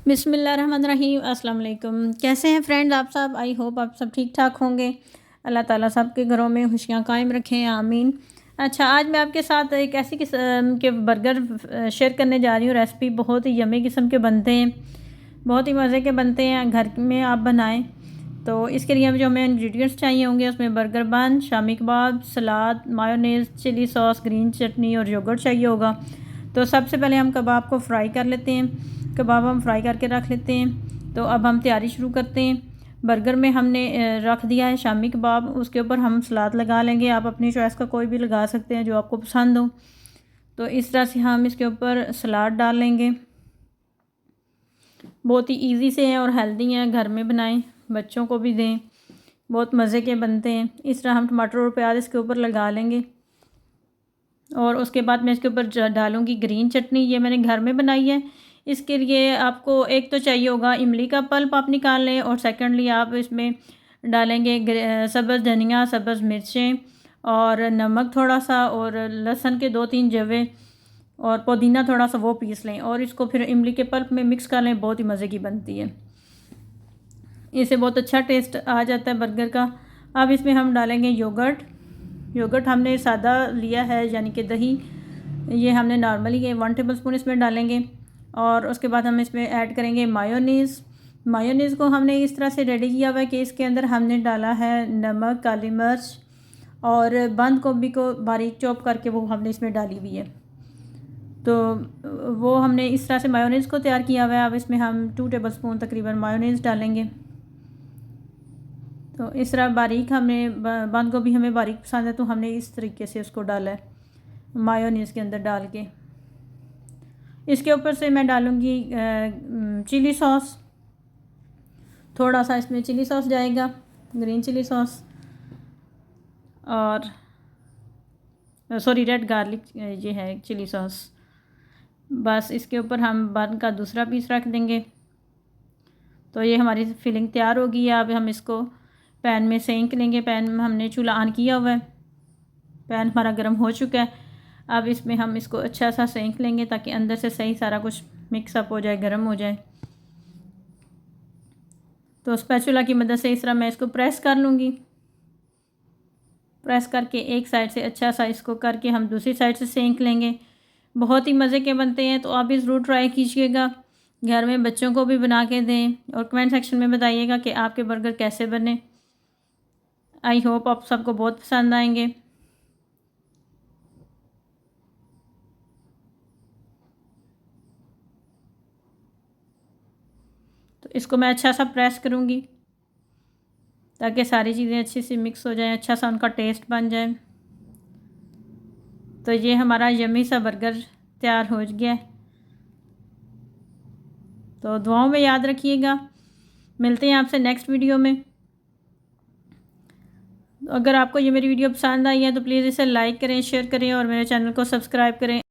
बिस्मिल्लाहिर्रहमानिर्रहीम। अस्सलाम वालेकुम। कैसे हैं फ्रेंड्स आप सब? आई होप आप सब ठीक ठाक होंगे। अल्लाह ताला सबके घरों में खुशियाँ कायम रखें, आमीन। अच्छा, आज मैं आपके साथ एक ऐसी किस्म के बर्गर शेयर करने जा रही हूँ। रेसिपी बहुत ही यम्मी किस्म के बनते हैं, बहुत ही मज़े के बनते हैं। घर में आप बनाएं। तो इसके लिए जो हमें इंग्रेडिएंट्स चाहिए होंगे, उसमें बर्गर बन, शामी कबाब, सलाद, मायोनेज़, चिली सॉस, ग्रीन चटनी और योगर्ट चाहिए होगा। तो सबसे पहले हम कबाब को फ्राई कर लेते हैं। कबाब हम फ्राई करके रख लेते हैं। तो अब हम तैयारी शुरू करते हैं। बर्गर में हमने रख दिया है शामी कबाब, उसके ऊपर हम सलाद लगा लेंगे। आप अपनी चॉइस का कोई भी लगा सकते हैं जो आपको पसंद हो। तो इस तरह से हम इसके ऊपर सलाद डाल लेंगे। बहुत ही इजी से हैं और हेल्दी हैं, घर में बनाएं, बच्चों को भी दें, बहुत मज़े के बनते हैं। इस तरह हम टमाटर और प्याज इसके ऊपर लगा लेंगे। और उसके बाद मैं इसके ऊपर डालूँगी ग्रीन चटनी। ये मैंने घर में बनाई है। इसके लिए आपको एक तो चाहिए होगा इमली का पल्प, आप निकाल लें। और सेकंडली आप इसमें डालेंगे सब्ज़ धनिया, सब्ज़ मिर्चें और नमक थोड़ा सा, और लहसुन के 2-3 जवे, और पुदीना थोड़ा सा, वो पीस लें और इसको फिर इमली के पल्प में मिक्स कर लें। बहुत ही मज़े की बनती है, इससे बहुत अच्छा टेस्ट आ जाता है बर्गर का। अब इसमें हम डालेंगे योगर्ट। योगर्ट हमने सादा लिया है, यानी कि दही। ये हमने नॉर्मली 1 टेबलस्पून इसमें डालेंगे। और उसके बाद हम इसमें ऐड करेंगे मायोनीज़। मायोनीज़ को हमने इस तरह से रेडी किया हुआ है कि इसके अंदर हमने डाला है नमक, काली मिर्च और बंद गोभी को बारीक चॉप करके वो हमने इसमें डाली हुई है। तो वो हमने इस तरह से मायोनीज़ को तैयार किया हुआ है। अब इसमें हम 2 टेबलस्पून तकरीबन मायोनीज़ डालेंगे। तो इस तरह बारीक, हमें बंद गोभी हमें बारीक पसंद है, तो हमने इस तरीके से उसको डाला है मायोनीज़ के अंदर डाल के। इसके ऊपर से मैं डालूँगी चिली सॉस। थोड़ा सा इसमें चिली सॉस जाएगा, ग्रीन चिली सॉस, और सॉरी रेड गार्लिक, ये है चिली सॉस। बस इसके ऊपर हम बन का दूसरा पीस रख देंगे। तो ये हमारी फिलिंग तैयार होगी। अब हम इसको पैन में सेंक लेंगे। पैन में हमने चूल्हा ऑन किया हुआ है, पैन हमारा गर्म हो चुका है। अब इसमें हम इसको अच्छा सा सेंक लेंगे ताकि अंदर से सही सारा कुछ मिक्सअप हो जाए, गर्म हो जाए। तो स्पैचुला की मदद से इस तरह मैं इसको प्रेस कर लूँगी। प्रेस करके एक साइड से अच्छा सा इसको करके हम दूसरी साइड से सेंक लेंगे। बहुत ही मज़े के बनते हैं, तो आप भी ज़रूर ट्राई कीजिएगा। घर में बच्चों को भी बना के दें और कमेंट सेक्शन में बताइएगा कि आपके बर्गर कैसे बने। आई होप आप सबको बहुत पसंद आएंगे। तो इसको मैं अच्छा सा प्रेस करूँगी ताकि सारी चीज़ें अच्छी सी मिक्स हो जाएं, अच्छा सा उनका टेस्ट बन जाए। तो ये हमारा यम्मी सा बर्गर तैयार हो गया है। तो दुआओं में याद रखिएगा। मिलते हैं आपसे नेक्स्ट वीडियो में। अगर आपको ये मेरी वीडियो पसंद आई है तो प्लीज़ इसे लाइक करें, शेयर करें और मेरे चैनल को सब्सक्राइब करें।